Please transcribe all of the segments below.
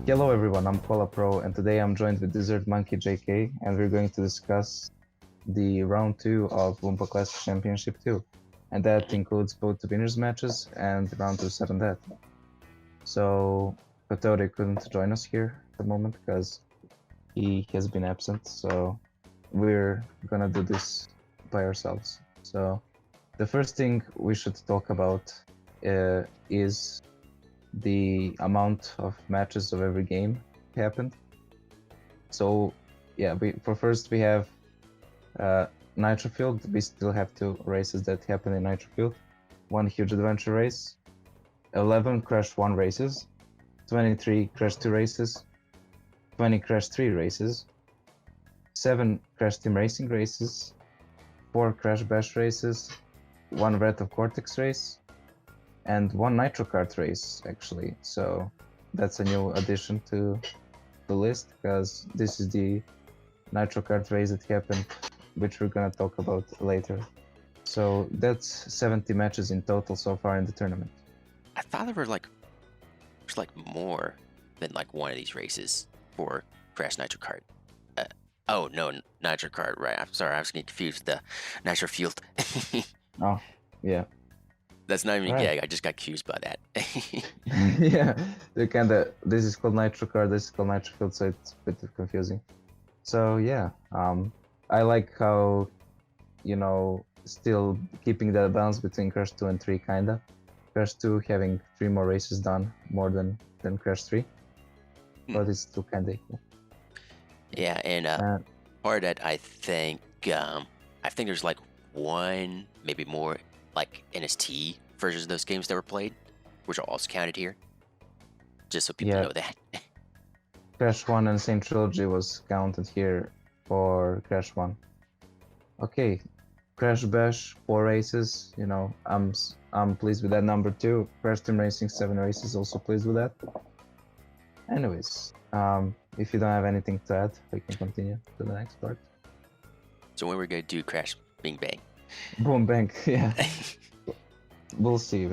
Hello everyone, I'm Koala Pro, and today I'm joined with Desert Monkey JK, and we're going to discuss the round 2 of Wumpa Classic Championship 2, and that includes both the winners matches and round 2 sudden death. So Kotore couldn't join us here at the moment because he has been absent, so we're gonna do this by ourselves. So the first thing we should talk about is the amount of matches of every game happened. So yeah, first we have Nitro Field. We still have 2 races that happen in Nitro Field. 1 huge adventure race, 11 Crash 1 races, 23 Crash 2 races, 20 Crash 3 races, 7 Crash Team Racing races, 4 Crash Bash races, 1 Wrath of Cortex race, and 1 Nitro Kart race, actually. So that's a new addition to the list, because this is the Nitro Kart race that happened, which we're gonna talk about later. So that's 70 matches in total so far in the tournament. I thought there were more than one of these races for Crash Nitro Kart. Oh no, Nitro Kart, right? I'm sorry, I was getting confused with the Nitro Field. Oh, yeah. That's not even a Right. gag. I just got confused by that. Yeah, they this is called Nitro Kart, this is called Nitro Field, so it's a bit confusing. So yeah, I like how, still keeping that balance between Crash 2 and 3, kinda. Crash 2 having 3 more races done, more than Crash 3, but it's still kinda equal. Yeah, and part of that, I think there's one, maybe more, NST versions of those games that were played, which are also counted here, just so people know that. Crash 1 and Same Trilogy was counted here for Crash 1. Okay, Crash Bash 4 races. I'm pleased with that number too. Crash Team Racing 7 races, also pleased with that. Anyways, if you don't have anything to add, we can continue to the next part. So when we're gonna do Crash Bing Bang? Boom bang, yeah. We'll see.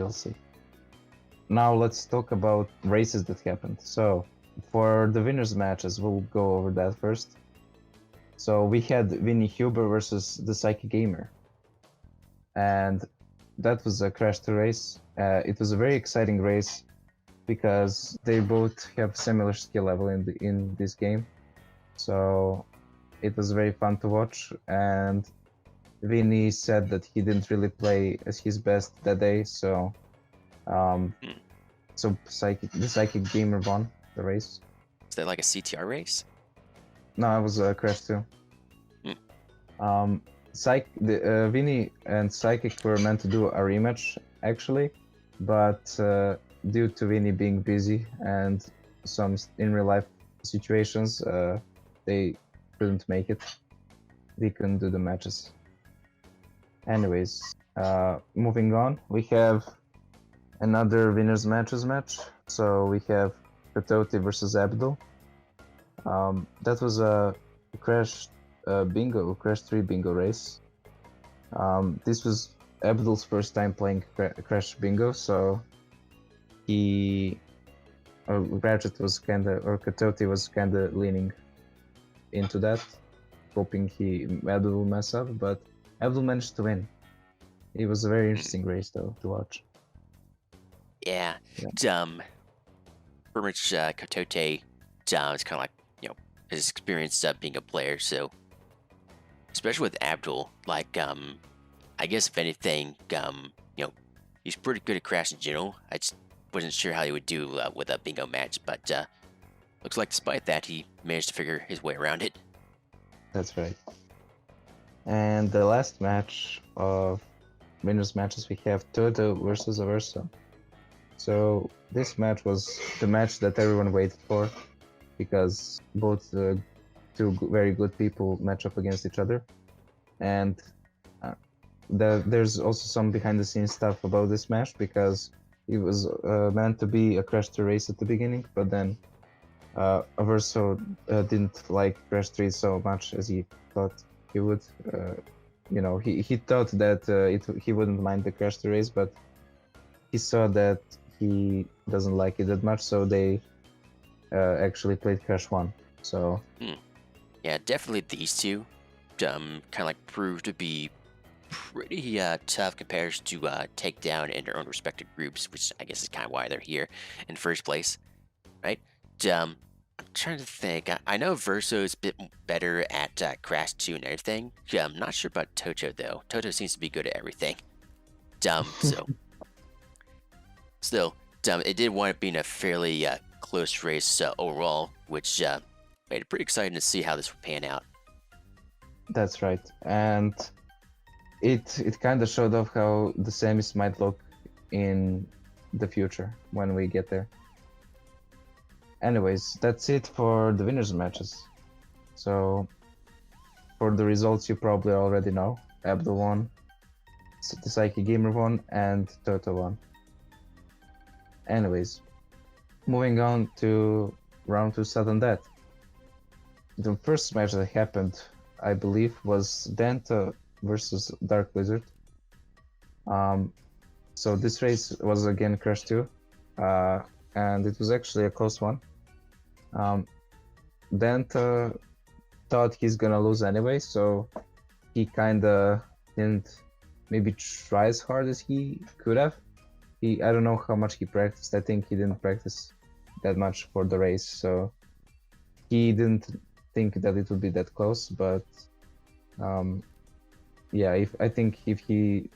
Now let's talk about races that happened. So for the winners matches, we'll go over that first. So we had Vinny Huber versus the Psychic Gamer, and that was a Crash 2 race. It was a very exciting race because they both have similar skill level in this game, so it was very fun to watch. And Vinny said that he didn't really play as his best that day, so the Psychic Gamer won the race. Is that like a CTR race? No, it was a Crash 2. Vinny and Psychic were meant to do a rematch, actually, but due to Vinny being busy and some in real life situations, they couldn't make it. They couldn't do the matches. Anyways, moving on, we have another winners matches match. So we have Katoti versus Abdul. That was a Crash 3 bingo race. This was Abdul's first time playing Crash bingo, so Katoti was kinda leaning into that, hoping Abdul will mess up, but Abdul managed to win. It was a very interesting race though to watch. Yeah. Pretty much Kotote is kind of like, his experience being a player, so especially with Abdul, I guess if anything, he's pretty good at Crash in general. I just wasn't sure how he would do with a bingo match, but looks like despite that, he managed to figure his way around it. That's right. And the last match of winners matches, we have Toto versus Averso. So this match was the match that everyone waited for, because both 2 very good people match up against each other. And there's also some behind the scenes stuff about this match, because it was meant to be a Crash 2 race at the beginning, but then Averso didn't like Crash 3 so much as he thought he would. He thought that he wouldn't mind the Crash 2 race, but he saw that he doesn't like it that much, so they actually played Crash 1. So Yeah, definitely these two kind of like proved to be pretty tough compared to take down in their own respective groups, which I guess is kind of why they're here in the first place, right? I'm trying to think. I know Verso is a bit better at Crash 2 and everything. I'm not sure about Toto though. Toto seems to be good at everything. So still, it did wind up being a fairly close race overall, which made it pretty exciting to see how this would pan out. that's right. And it kind of showed off how the semis might look in the future when we get there. Anyways, that's it for the winners matches. So for the results, you probably already know. Abdul won, the Psyche Gamer won, and Toto won. Anyways, moving on to round 2 sudden death. The first match that happened, I believe, was Danta versus Dark Lizard. So this race was again Crash 2, and it was actually a close one. Danta thought he's gonna lose anyway, so he kinda didn't maybe try as hard as he could have. I don't know how much he practiced. I think he didn't practice that much for the race, so he didn't think that it would be that close. But yeah, I think if he,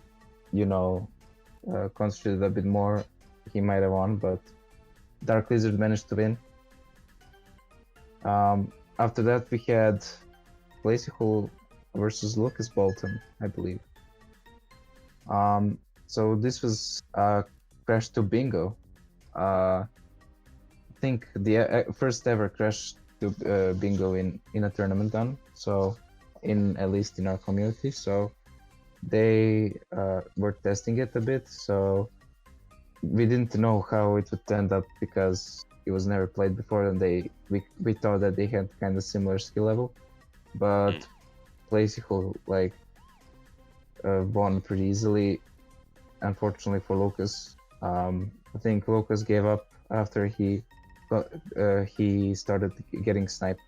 concentrated a bit more, he might have won. But Dark Lizard managed to win. After that, we had Glacial versus Lucas Bolton, I believe. So this was Crash 2 Bingo. I think the first ever Crash 2 Bingo in a tournament done. So at least in our community. So they were testing it a bit. So we didn't know how it would end up because it was never played before, and we thought that they had kind of similar skill level, but Glacial won pretty easily. Unfortunately for Lucas, I think Lucas gave up after he started getting sniped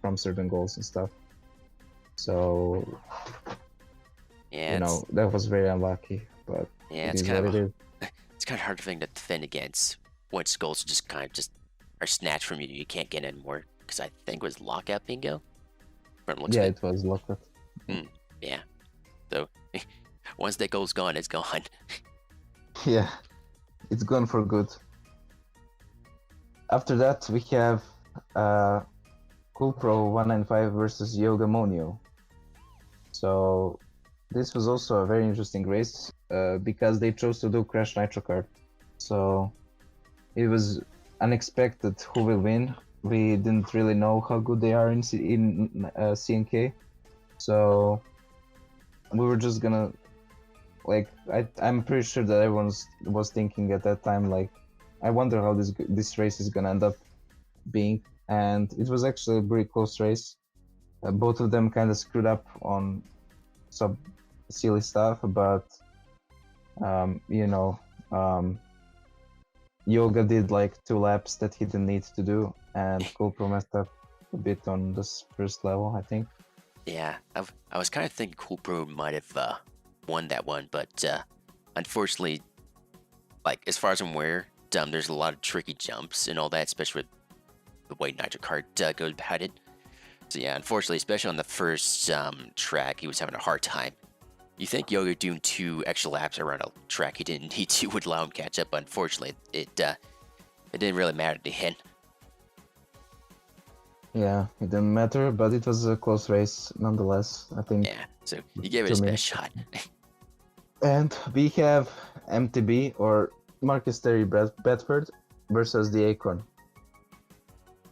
from certain goals and stuff. So yeah, that was very unlucky. But yeah, it's kind of it's kind of hard thing to defend against once goals just kind of just are snatched from you. You can't get anymore because I think it was lockout bingo. It was lockout. Yeah, so once that goal's gone, it's gone. Yeah, it's gone for good. After that, we have Cool Pro 195 versus Yoga Monio. So this was also a very interesting race because they chose to do Crash Nitro Kart. So it was unexpected who will win. We didn't really know how good they are in CNK. So we were just gonna I'm pretty sure that everyone was thinking at that time I wonder how this race is gonna end up being, and it was actually a very close race. Both of them kind of screwed up on some silly stuff, but Yoga did 2 laps that he didn't need to do, and Coolpro messed up a bit on this first level, I think. Yeah, I was kind of thinking Coolpro might have won that one, but unfortunately, as far as I'm aware, there's a lot of tricky jumps and all that, especially with the way Nitro Kart goes about it. So yeah, unfortunately, especially on the first track, he was having a hard time. You think Yoga doing 2 extra laps around a track he didn't need to would allow him to catch up, but unfortunately, it didn't really matter to him. Yeah, it didn't matter, but it was a close race nonetheless, I think. Yeah, so he gave it his best shot. And we have MTB, or Marcus Terry Bedford, versus the Acorn.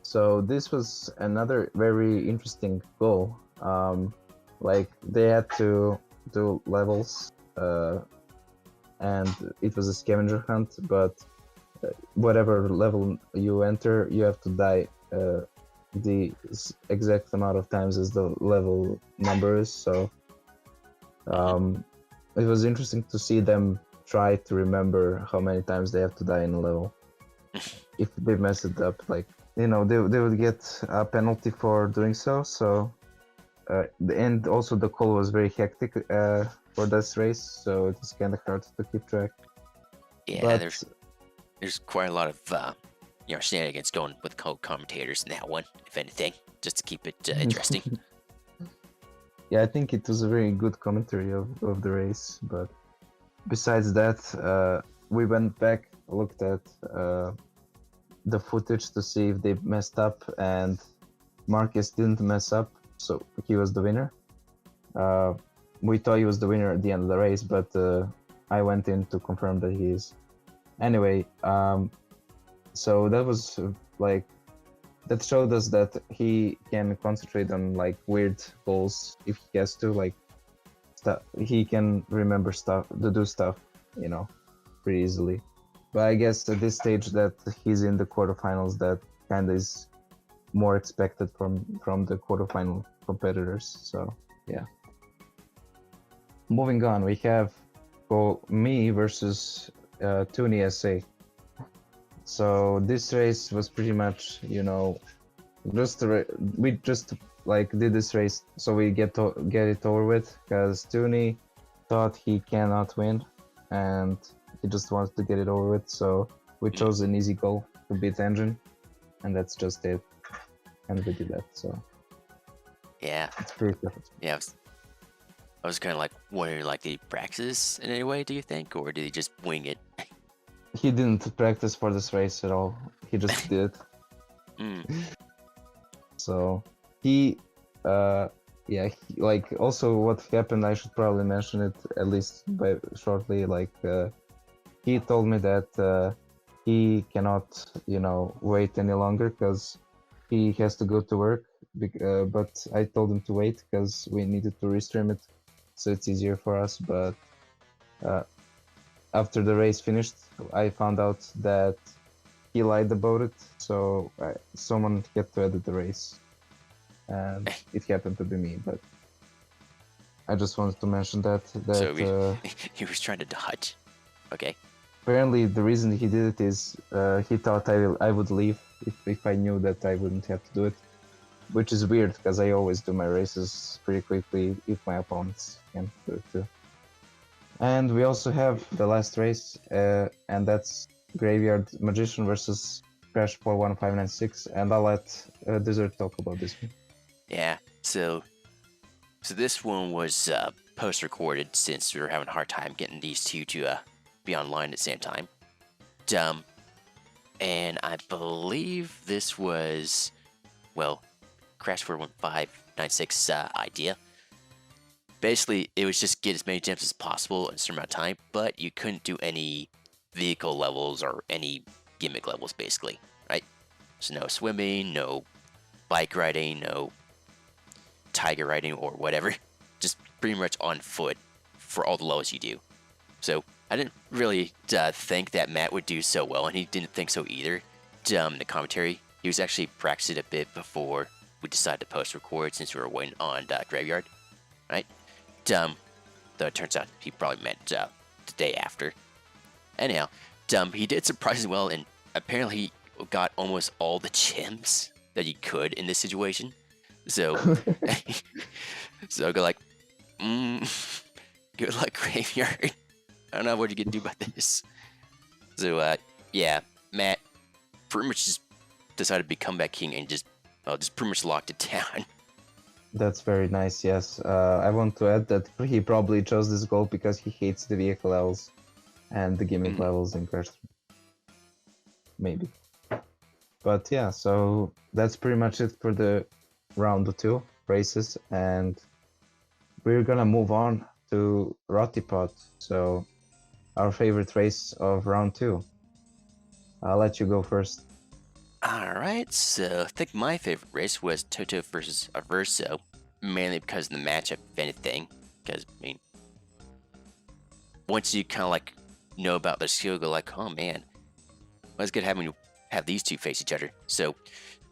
So this was another very interesting goal. They had to do levels, and it was a scavenger hunt, but whatever level you enter, you have to die the exact amount of times as the level number is. So it was interesting to see them try to remember how many times they have to die in a level. If they mess it up, they would get a penalty for doing so. So, and also the call was very hectic for this race, so it was kind of hard to keep track. Yeah, But there's quite a lot of shenanigans going with co-commentators in that one, if anything, just to keep it interesting. yeah, I think it was a very good commentary of the race. But besides that, we went back, looked at the footage to see if they messed up, and Marquez didn't mess up, so he was the winner. We thought he was the winner at the end of the race, but I went in to confirm that he is. Anyway, so that was that showed us that he can concentrate on like weird goals if he has to, like he can remember stuff to do stuff, pretty easily. But I guess at this stage that he's in the quarterfinals, that kind of is more expected from the quarterfinal competitors. So yeah. Moving on, we have me versus Tuni SA. So this race was pretty much, we just like did this race so we get it over with, because Tuni thought he cannot win and he just wanted to get it over with. So we chose an easy goal to beat Engine, and that's just it. And we did that. So yeah, it's pretty tough. Yeah, I was kind of like wondering, like, did he practice in any way? Do you think, or did he just wing it? He didn't practice for this race at all. He just did. So he, like also what happened, I should probably mention it at least shortly. Like he told me that he cannot, wait any longer because he has to go to work. But I told him to wait because we needed to restream it, so it's easier for us. But after the race finished, I found out that he lied about it, so someone had to edit the race, and it happened to be me. But I just wanted to mention that. So he was trying to dodge. Okay. Apparently, the reason he did it is he thought I would leave if I knew that I wouldn't have to do it, which is weird because I always do my races pretty quickly if my opponents can do it too. And we also have the last race, and that's Graveyard Magician versus Crash 41596, and I'll let Desert talk about this one. Yeah, so this one was post-recorded since we were having a hard time getting these two to be online at the same time. And I believe this was, Crash 41596 idea. Basically, it was just get as many gems as possible in a certain amount of time, but you couldn't do any vehicle levels or any gimmick levels, basically, right? So no swimming, no bike riding, no tiger riding or whatever. Just pretty much on foot for all the levels you do. So I didn't really think that Matt would do so well, and he didn't think so either. In the commentary, he was actually practicing a bit before we decided to post-record since we were waiting on Graveyard, right? Though it turns out he probably meant the day after. Anyhow, he did surprisingly well, and apparently he got almost all the gems that he could in this situation. So, so I go like, good luck, Graveyard. I don't know what you can do about this. So, yeah, Matt pretty much just decided to be comeback king and just pretty much locked it down. That's very nice, yes. I want to add that he probably chose this goal because he hates the vehicle levels and the gimmick levels in Crash 3. Maybe. But yeah, so that's pretty much it for the round 2 races, and we're gonna move on to ROTIPOT, so our favorite race of round 2. I'll let you go first. Alright, so I think my favorite race was Toto versus Averso, mainly because of the matchup, if anything. Because, I mean, once you kind of like know about their skill, go like, oh man, what's good having you have these two face each other. So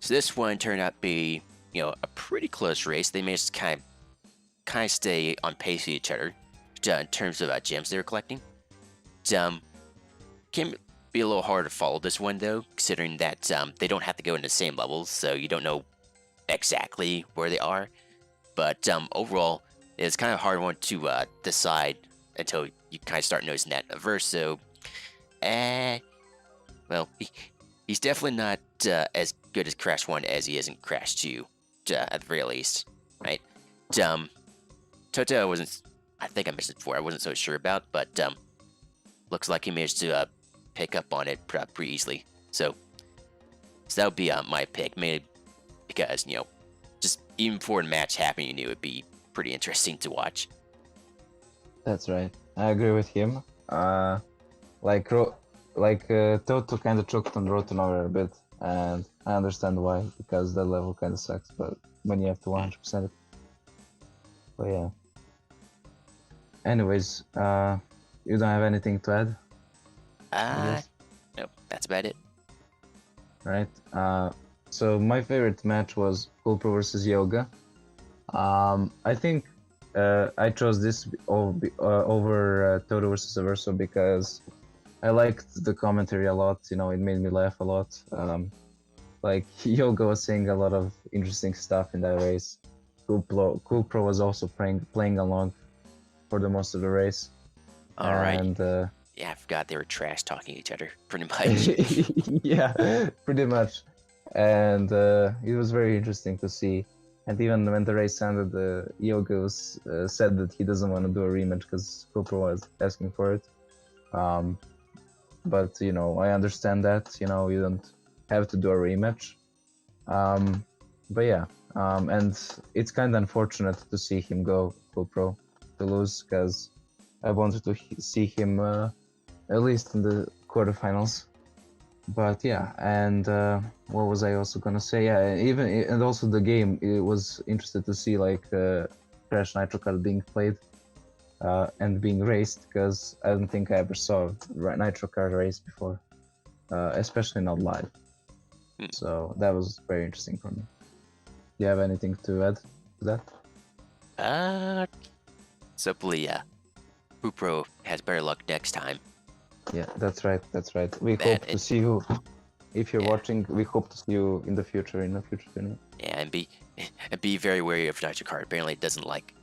this one turned out to be, a pretty close race. They managed to kind of stay on pace with each other in terms of gems they were collecting. be a little hard to follow this one though, considering that they don't have to go in the same levels, so you don't know exactly where they are. But overall, it's kind of hard one to decide until you kind of start noticing that verse. So, well, he's definitely not as good as Crash 1 as he is in Crash 2, at the very least, right? Toto, I think I mentioned before, I wasn't so sure about, but looks like he managed to pick up on it pretty easily. So that would be my pick, mainly because, just even before the match happened, you knew it'd be pretty interesting to watch. That's right. I agree with him. Toto kind of choked on Road to Nowhere a bit, and I understand why, because that level kind of sucks, but when you have to 100% it. But yeah. Anyways, you don't have anything to add? Nope, that's about it. Right. So my favorite match was Kulpro versus Yoga. I think I chose this over Toto versus Averso because I liked the commentary a lot. It made me laugh a lot. Like Yoga was saying a lot of interesting stuff in that race. Kulpro was also playing along for the most of the race. All right. And yeah, I forgot they were trash talking each other, pretty much. Yeah, pretty much. And it was very interesting to see. And even when the race ended, Yoga said that he doesn't want to do a rematch because Kulpro was asking for it. But I understand that. You don't have to do a rematch. But yeah, and it's kind of unfortunate to see him go Kulpro to lose because I wanted to see him at least in the quarterfinals. But yeah, and what was I also gonna say? Yeah, and also the game. It was interesting to see like Crash Nitro Kart being played and being raced because I don't think I ever saw Nitro Kart race before, especially not live. So that was very interesting for me. Do you have anything to add to that? Simply, Hoopro has better luck next time. Yeah, that's right. We hope to see you. If you're watching, we hope to see you in the future tournament. Yeah, and be very wary of Nitro Kart. Apparently, it doesn't like,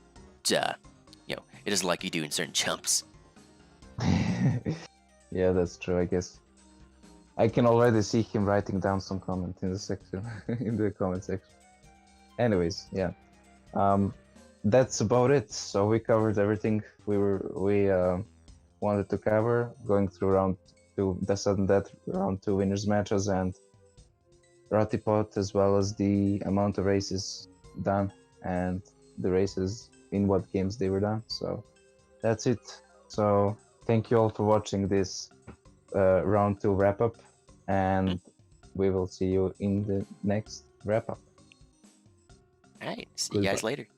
it doesn't like you doing certain jumps. Yeah, that's true. I guess I can already see him writing down some comment in the section, in the comment section. Anyways, yeah, that's about it. So we covered everything we wanted to cover, going through round 2, the sudden death round 2 winners matches and ROTIPOT, as well as the amount of races done and the races in what games they were done. So that's it. So thank you all for watching this round 2 wrap up, and we will see you in the next wrap up. All right, see you guys later.